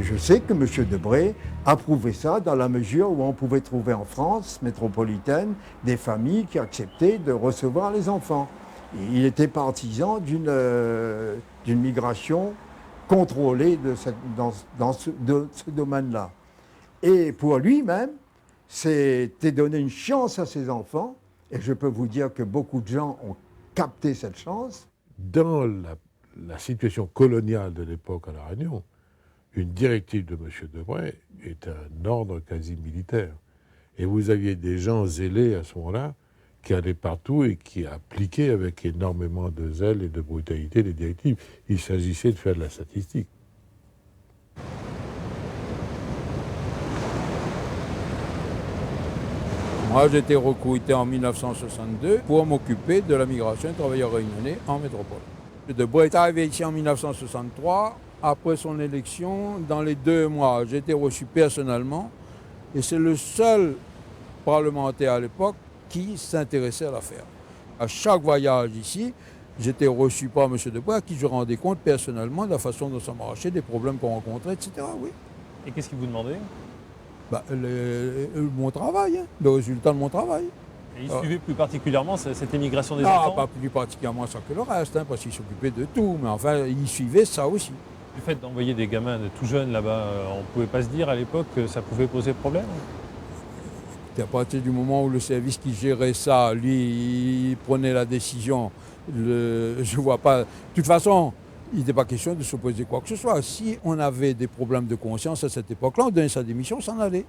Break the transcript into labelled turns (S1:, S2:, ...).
S1: Et je sais que M. Debré approuvait ça dans la mesure où on pouvait trouver en France métropolitaine des familles qui acceptaient de recevoir les enfants. Et il était partisan d'une migration contrôlée dans ce domaine-là. Et pour lui-même, c'était donner une chance à ses enfants, et je peux vous dire que beaucoup de gens ont capté cette chance.
S2: Dans la situation coloniale de l'époque à La Réunion, une directive de M. Debré est un ordre quasi militaire. Et vous aviez des gens zélés à ce moment-là qui allaient partout et qui appliquaient avec énormément de zèle et de brutalité les directives. Il s'agissait de faire de la statistique.
S3: Moi, j'ai été recruté en 1962 pour m'occuper de la migration des travailleurs réunionnais en métropole. Debré est arrivé ici en 1963. Après son élection, dans les 2 mois, j'ai été reçu personnellement et c'est le seul parlementaire à l'époque qui s'intéressait à l'affaire. À chaque voyage ici, j'étais reçu par M. Debré à qui je rendais compte personnellement de la façon dont ça marchait, des problèmes qu'on rencontrait, etc. Oui.
S4: Et qu'est-ce qu'il vous demandait?
S3: Mon travail, hein, le résultat de mon travail.
S4: Et il suivait plus particulièrement cette émigration des enfants?
S3: Pas plus particulièrement ça que le reste, hein, parce qu'il s'occupait de tout, mais enfin, il suivait ça aussi.
S4: Le fait d'envoyer des gamins de tout jeunes là-bas, on ne pouvait pas se dire à l'époque que ça pouvait poser problème?
S3: À partir du moment où le service qui gérait ça, lui, il prenait la décision, je vois pas. De toute façon, il n'était pas question de s'opposer quoi que ce soit. Si on avait des problèmes de conscience à cette époque-là, on donnait sa démission, on s'en allait.